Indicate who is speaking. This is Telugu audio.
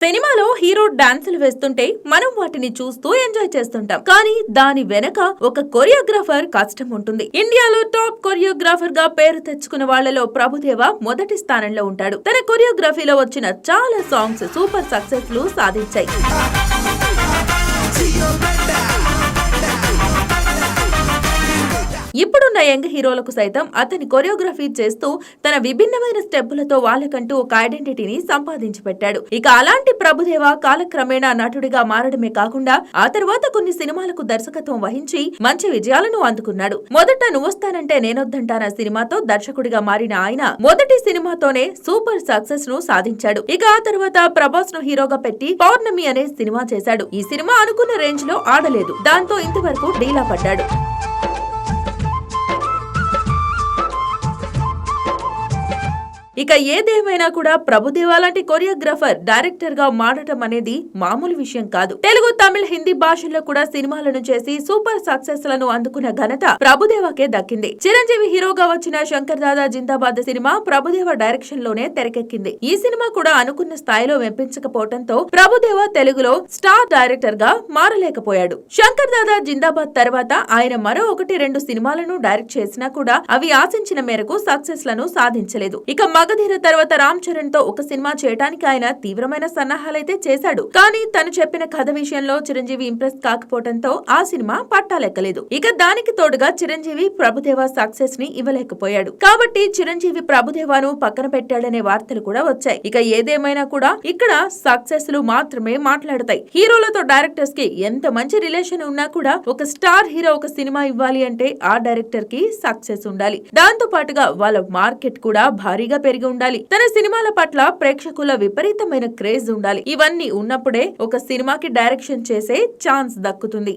Speaker 1: సినిమాలో హీరో డాన్సులు వేస్తుంటే మనం వాటిని చూస్తూ ఎంజాయ్ చేస్తుంటాం. కానీ దాని వెనక ఒక కొరియోగ్రాఫర్ కష్టం ఉంటుంది. ఇండియాలో టాప్ కొరియోగ్రాఫర్ గా పేరు తెచ్చుకున్న వాళ్లలో ప్రభుదేవ మొదటి స్థానంలో ఉంటాడు. తన కొరియోగ్రఫీలో వచ్చిన చాలా సాంగ్స్ సూపర్ సక్సెస్ లు సాధించాయి. ఇప్పుడున్న యంగ్ హీరోలకు సైతం అతని కొరియోగ్రఫీ చేస్తూ తన విభిన్నమైన స్టెప్పులతో వాళ్ళకంటూ ఒక ఐడెంటిటీని సంపాదించి పెట్టాడు. ఇక అలాంటి ప్రభుదేవ కాలక్రమేణా నటుడిగా మారడమే కాకుండా ఆ తర్వాత కొన్ని సినిమాలకు దర్శకత్వం వహించి మంచి విజయాలను అందుకున్నాడు. మొదట నువ్వొస్తానంటే నేనొద్దంటానా సినిమాతో దర్శకుడిగా మారిన ఆయన మొదటి సినిమాతోనే సూపర్ సక్సెస్ ను సాధించాడు. ఇక ఆ తర్వాత ప్రభాస్ ను హీరోగా పెట్టి పౌర్ణమి అనే సినిమా చేశాడు. ఈ సినిమా అనుకున్న రేంజ్ లో ఆడలేదు. దాంతో ఇంతవరకు డీలా పడ్డాడు. ఇక ఏదేమైనా కూడా ప్రభుదేవా లాంటి కొరియోగ్రాఫర్ డైరెక్టర్ గా మారటం అనేది మామూలు విషయం కాదు. తెలుగు, తమిళ, హిందీ భాషల్లో కూడా సినిమాలను చేసి సూపర్ సక్సెస్ లను అందుకున్న ఘనత ప్రభుదేవాకే దక్కింది. చిరంజీవి హీరోగా వచ్చిన శంకర్ దాదా జిందాబాద్ సినిమా ప్రభుదేవా డైరెక్షన్ లోనే తెరకెక్కింది. ఈ సినిమా కూడా అనుకున్న స్థాయిలో మెప్పించకపోవడంతో ప్రభుదేవా తెలుగులో స్టార్ డైరెక్టర్ గా మారలేకపోయాడు. శంకర్ దాదా జిందాబాద్ తర్వాత ఆయన మరో 1-2 సినిమాలను డైరెక్ట్ చేసినా కూడా అవి ఆశించిన మేరకు సక్సెస్ లను సాధించలేదు. ఇక మగధీర తర్వాత రామ్ చరణ్ తో ఒక సినిమా చేయడానికి ఆయన తీవ్రమైన సన్నాహాలైతే చేశాడు. కానీ తను చెప్పిన కథ విషయంలో చిరంజీవి ఇంప్రెస్ కాకపోవడంతో ఆ సినిమా పట్టాలెక్కలేదు. ఇక దానికి తోడుగా చిరంజీవి ప్రభుదేవా సక్సెస్ ని ఇవ్వలేకపోయాడు. కాబట్టి చిరంజీవి ప్రభుదేవాను పక్కన పెట్టాడనే వార్తలు కూడా వచ్చాయి. ఇక ఏదేమైనా కూడా ఇక్కడ సక్సెస్ లు మాత్రమే మాట్లాడతాయి. హీరోలతో డైరెక్టర్స్ కి ఎంత మంచి రిలేషన్ ఉన్నా కూడా ఒక స్టార్ హీరో ఒక సినిమా ఇవ్వాలి అంటే ఆ డైరెక్టర్ కి సక్సెస్ ఉండాలి. దాంతో పాటుగా వాళ్ళ మార్కెట్ కూడా భారీగా పెరిగి ఉండాలి. తన సినిమాల పట్ల ప్రేక్షకుల విపరీతమైన క్రేజ్ ఉండాలి. ఇవన్నీ ఉన్నప్పుడే ఒక సినిమాకి డైరెక్షన్ చేసే ఛాన్స్ దక్కుతుంది.